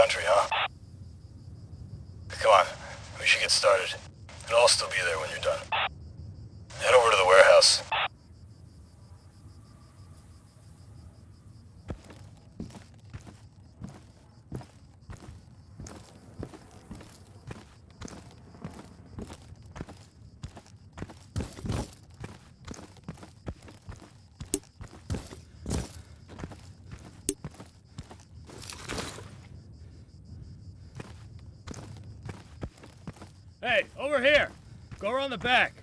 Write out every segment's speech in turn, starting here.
country, huh? Come on, we should get started. It'll all still be there when you're done. Head over to the warehouse. Hey, over here! Go around the back.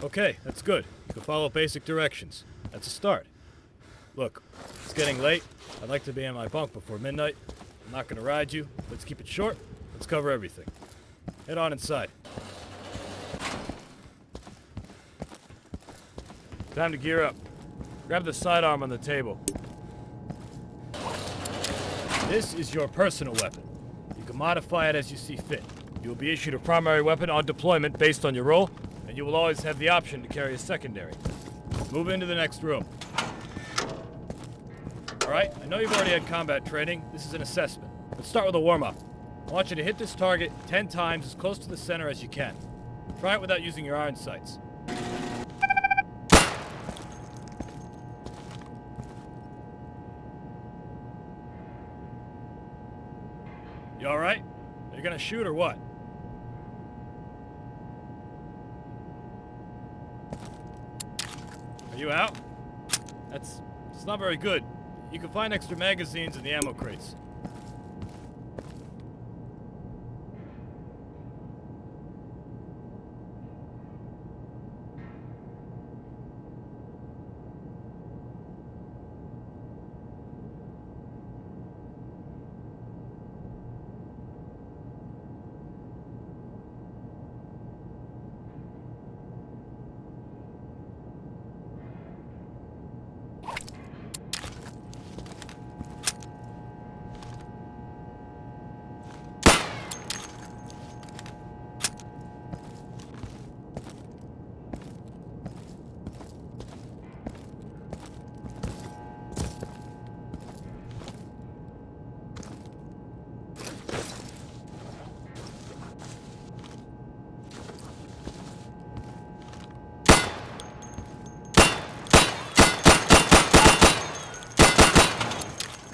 Okay, that's good. You can follow basic directions. That's a start. Look, it's getting late. I'd like to be in my bunk before midnight. I'm not gonna ride you. Let's keep it short. Let's cover everything. Head on inside. Time to gear up. Grab the sidearm on the table. This is your personal weapon. You can modify it as you see fit. You will be issued a primary weapon on deployment based on your role, and you will always have the option to carry a secondary. Move into the next room. Alright, I know you've already had combat training. This is an assessment. Let's start with a warm-up. I want you to hit this target 10 times as close to the center as you can. Try it without using your iron sights. You alright? Are you gonna shoot or what? Are you out? It's not very good. You can find extra magazines in the ammo crates.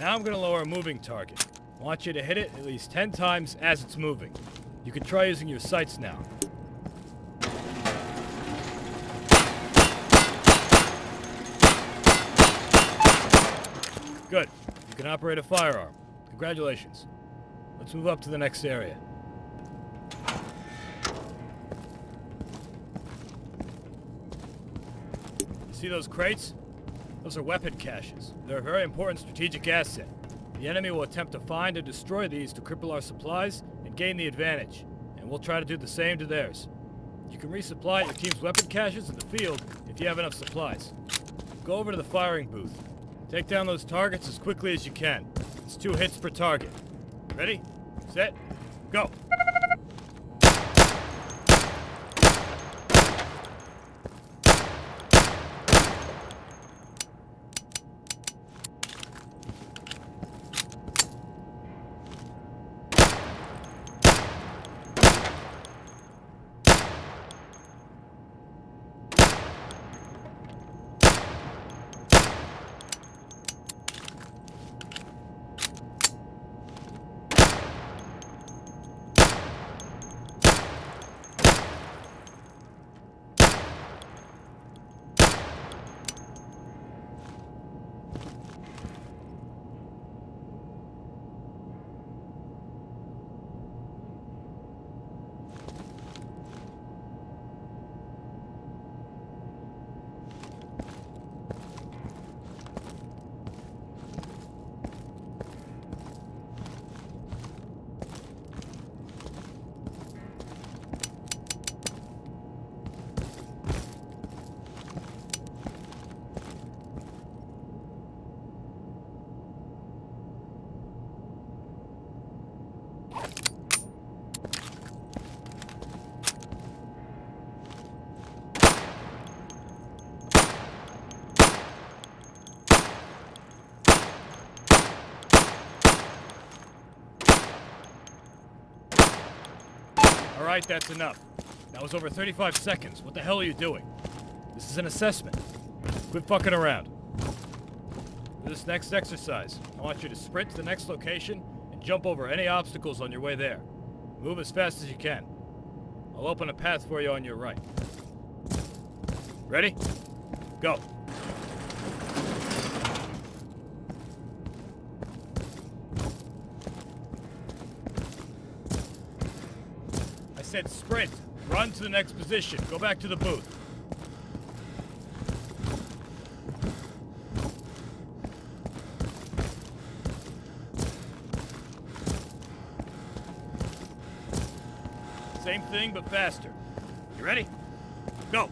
Now I'm going to lower a moving target. I want you to hit it at least 10 times as it's moving. You can try using your sights now. Good. You can operate a firearm. Congratulations. Let's move up to the next area. You see those crates? Those are weapon caches. They're a very important strategic asset. The enemy will attempt to find and destroy these to cripple our supplies and gain the advantage, and we'll try to do the same to theirs. You can resupply your team's weapon caches in the field if you have enough supplies. Go over to the firing booth. Take down those targets as quickly as you can. It's 2 hits per target. Ready? Set? Go! Alright, that's enough. That was over 35 seconds. What the hell are you doing? This is an assessment. Quit fucking around. For this next exercise, I want you to sprint to the next location and jump over any obstacles on your way there. Move as fast as you can. I'll open a path for you on your right. Ready? Go. I said sprint. Run to the next position. Go back to the booth. Same thing, but faster. You ready? Go!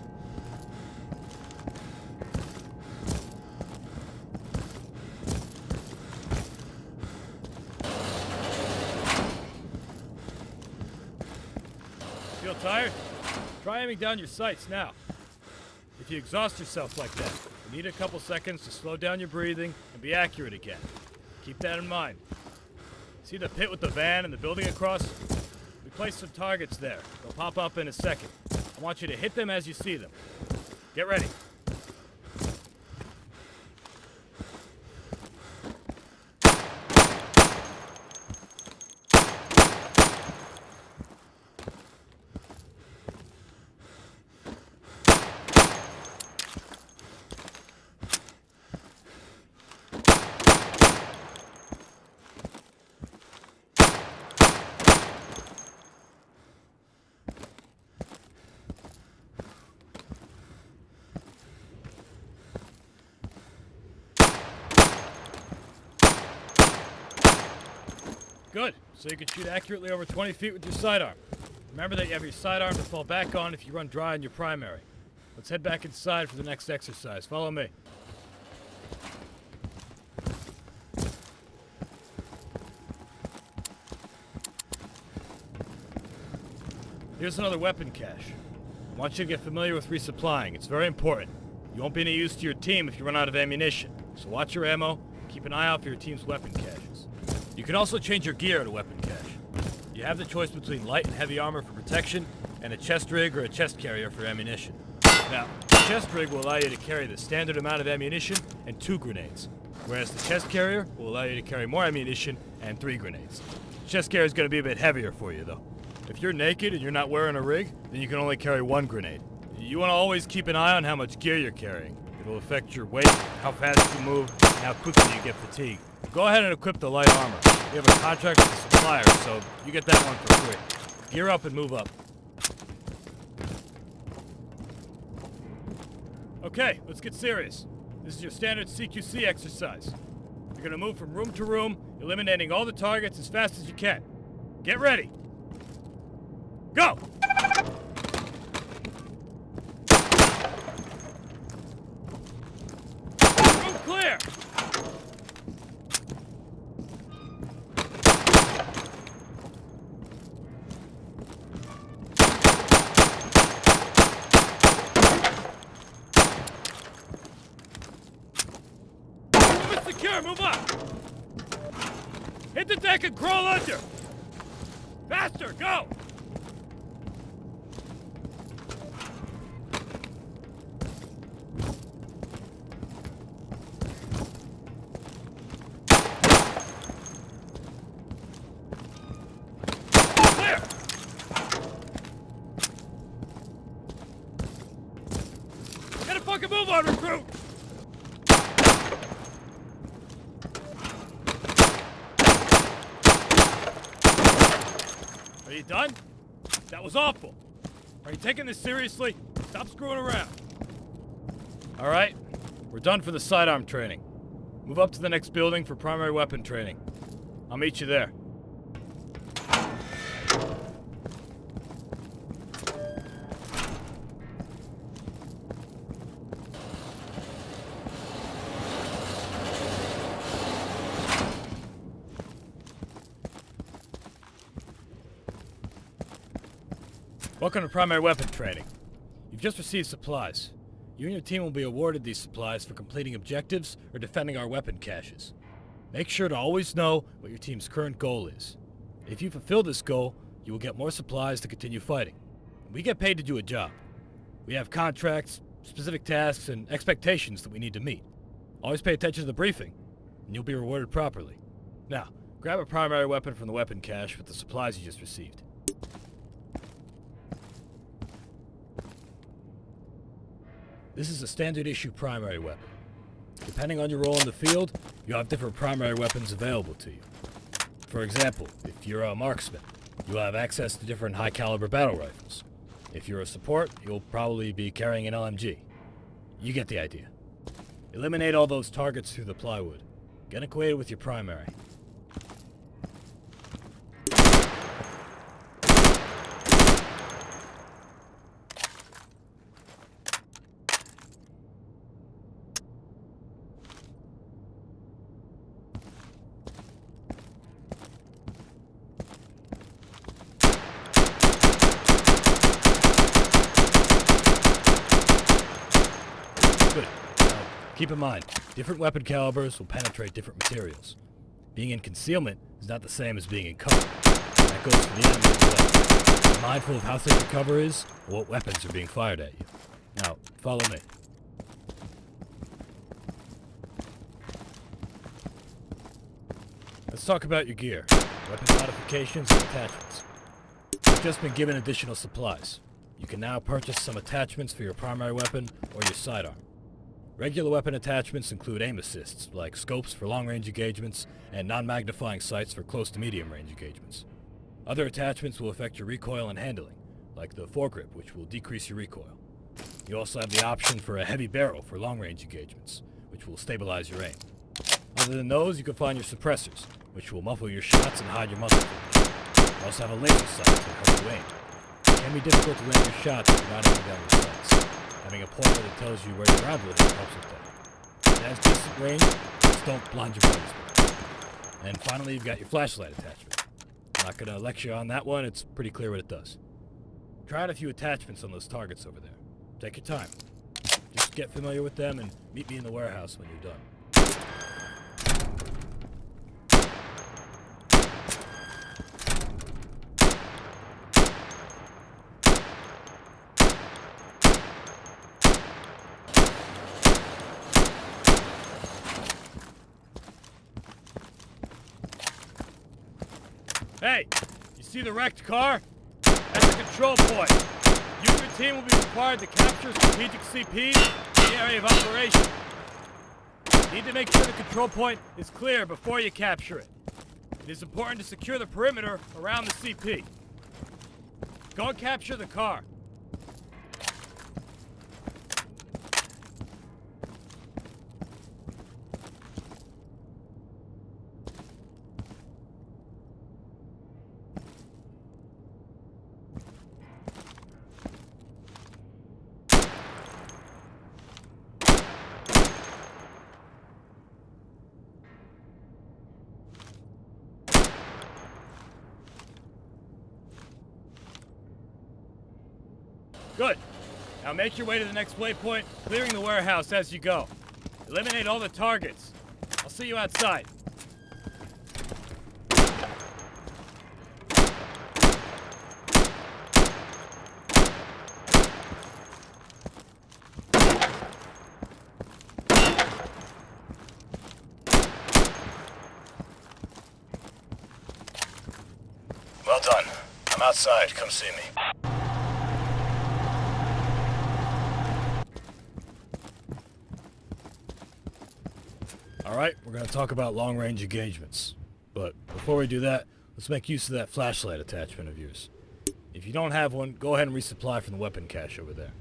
Feel tired? Try aiming down your sights now. If you exhaust yourself like that, you need a couple seconds to slow down your breathing and be accurate again. Keep that in mind. See the pit with the van and the building across? We placed some targets there. They'll pop up in a second. I want you to hit them as you see them. Get ready. Good. So you can shoot accurately over 20 feet with your sidearm. Remember that you have your sidearm to fall back on if you run dry on your primary. Let's head back inside for the next exercise. Follow me. Here's another weapon cache. I want you to get familiar with resupplying. It's very important. You won't be any use to your team if you run out of ammunition. So watch your ammo. Keep an eye out for your team's weapon caches. You can also change your gear at a weapon cache. You have the choice between light and heavy armor for protection, and a chest rig or a chest carrier for ammunition. Now, the chest rig will allow you to carry the standard amount of ammunition and 2 grenades, whereas the chest carrier will allow you to carry more ammunition and 3 grenades. The chest carrier is going to be a bit heavier for you, though. If you're naked and you're not wearing a rig, then you can only carry 1 grenade. You want to always keep an eye on how much gear you're carrying. It'll affect your weight, how fast you move, and how quickly you get fatigued. Go ahead and equip the light armor. We have a contract with the supplier, so you get that one for free. Gear up and move up. Okay, let's get serious. This is your standard CQC exercise. You're gonna move from room to room, eliminating all the targets as fast as you can. Get ready. Go! Room clear! Secure, move up! Hit the deck and crawl under! Faster, go! Clear! Gotta fucking move on, recruit! Are you done? That was awful. Are you taking this seriously? Stop screwing around. Alright, we're done for the sidearm training. Move up to the next building for primary weapon training. I'll meet you there. Welcome to primary weapon training. You've just received supplies. You and your team will be awarded these supplies for completing objectives or defending our weapon caches. Make sure to always know what your team's current goal is. If you fulfill this goal, you will get more supplies to continue fighting. We get paid to do a job. We have contracts, specific tasks, and expectations that we need to meet. Always pay attention to the briefing, and you'll be rewarded properly. Now, grab a primary weapon from the weapon cache with the supplies you just received. This is a standard issue primary weapon. Depending on your role in the field, you'll have different primary weapons available to you. For example, if you're a marksman, you'll have access to different high caliber battle rifles. If you're a support, you'll probably be carrying an LMG. You get the idea. Eliminate all those targets through the plywood. Get acquainted with your primary. Good. Now, keep in mind, different weapon calibers will penetrate different materials. Being in concealment is not the same as being in cover. That goes for the enemy as well. Be mindful of how thick your cover is or what weapons are being fired at you. Now, follow me. Let's talk about your gear, weapon modifications, and attachments. You've just been given additional supplies. You can now purchase some attachments for your primary weapon or your sidearm. Regular weapon attachments include aim assists, like scopes for long-range engagements and non-magnifying sights for close to medium-range engagements. Other attachments will affect your recoil and handling, like the foregrip, which will decrease your recoil. You also have the option for a heavy barrel for long-range engagements, which will stabilize your aim. Other than those, you can find your suppressors, which will muffle your shots and hide your muzzle flash. You also have a laser sight to help you aim. It can be difficult to land your shots if you're not aiming down your sights. Having a pointer that tells you where your round will hit helps with that. It has decent range, just don't blind your buddies with it. And finally, you've got your flashlight attachment. I'm not going to lecture on that one, it's pretty clear what it does. Try out a few attachments on those targets over there. Take your time. Just get familiar with them and meet me in the warehouse when you're done. Hey, you see the wrecked car? That's the control point. You and your team will be required to capture strategic CPs in the area of operation. You need to make sure the control point is clear before you capture it. It is important to secure the perimeter around the CP. Go and capture the car. Good. Now make your way to the next waypoint, clearing the warehouse as you go. Eliminate all the targets. I'll see you outside. Well done. I'm outside. Come see me. Alright, we're going to talk about long-range engagements. But before we do that, let's make use of that flashlight attachment of yours. If you don't have one, go ahead and resupply from the weapon cache over there.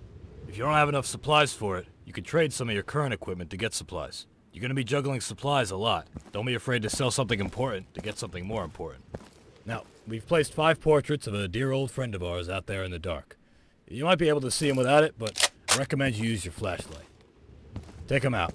If you don't have enough supplies for it, you can trade some of your current equipment to get supplies. You're going to be juggling supplies a lot. Don't be afraid to sell something important to get something more important. Now, we've placed 5 portraits of a dear old friend of ours out there in the dark. You might be able to see him without it, but I recommend you use your flashlight. Take him out.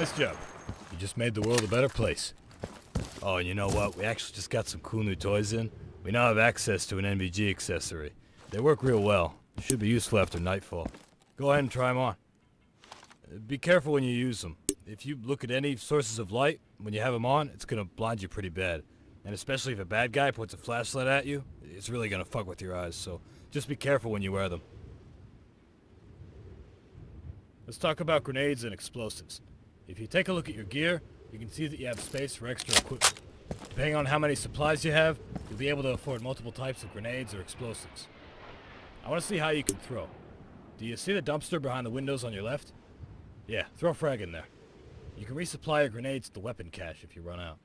Nice job. You just made the world a better place. Oh, and you know what? We actually just got some cool new toys in. We now have access to an NVG accessory. They work real well. Should be useful after nightfall. Go ahead and try them on. Be careful when you use them. If you look at any sources of light, when you have them on, it's gonna blind you pretty bad. And especially if a bad guy puts a flashlight at you, it's really gonna fuck with your eyes, so just be careful when you wear them. Let's talk about grenades and explosives. If you take a look at your gear, you can see that you have space for extra equipment. Depending on how many supplies you have, you'll be able to afford multiple types of grenades or explosives. I want to see how you can throw. Do you see the dumpster behind the windows on your left? Yeah, throw a frag in there. You can resupply your grenades at the weapon cache if you run out.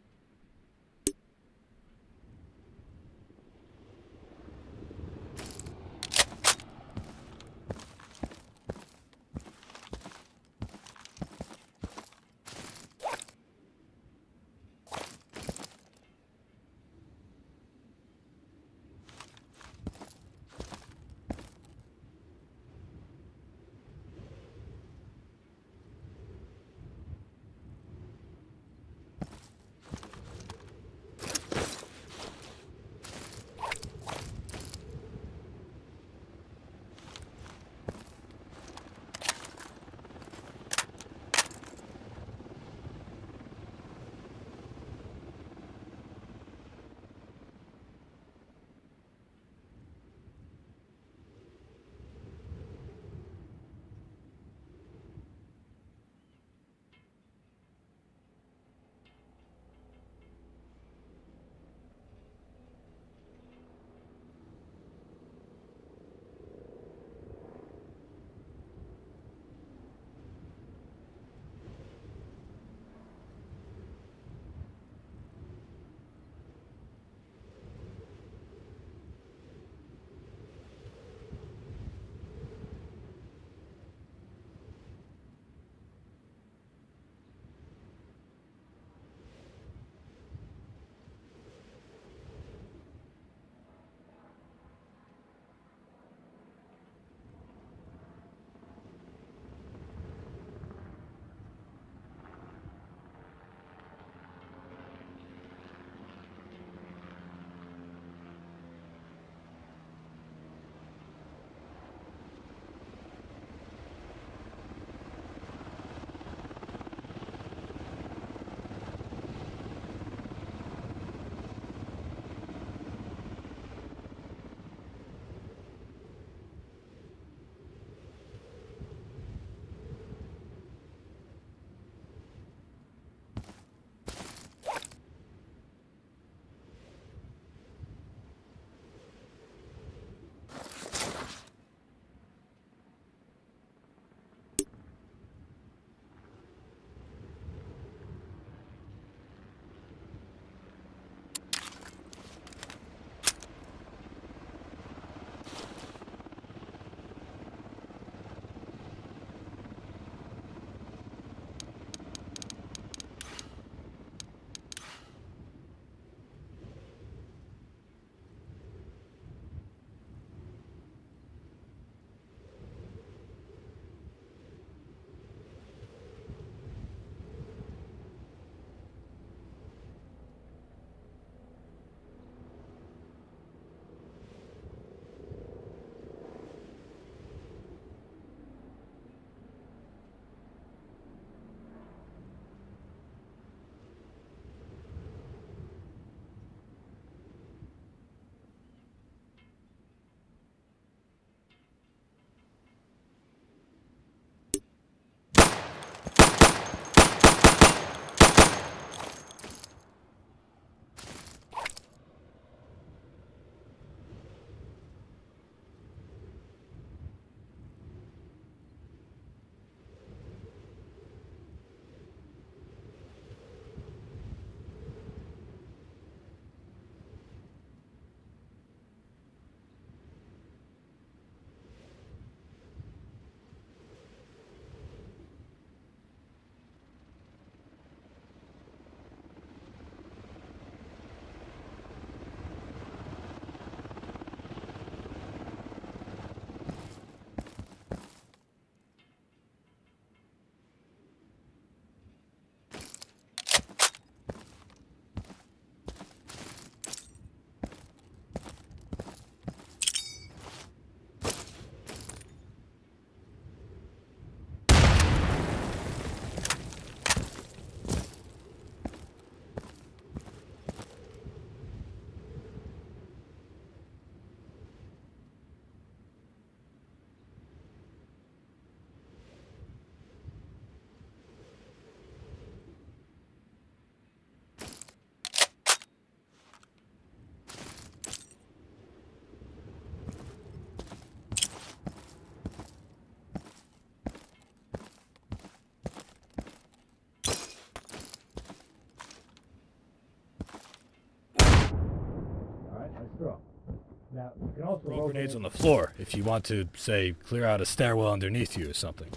Now, you can also roll grenades on the floor if you want to, say, clear out a stairwell underneath you or something.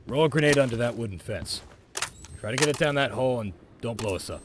Roll a grenade under that wooden fence. Try to get it down that hole and don't blow us up.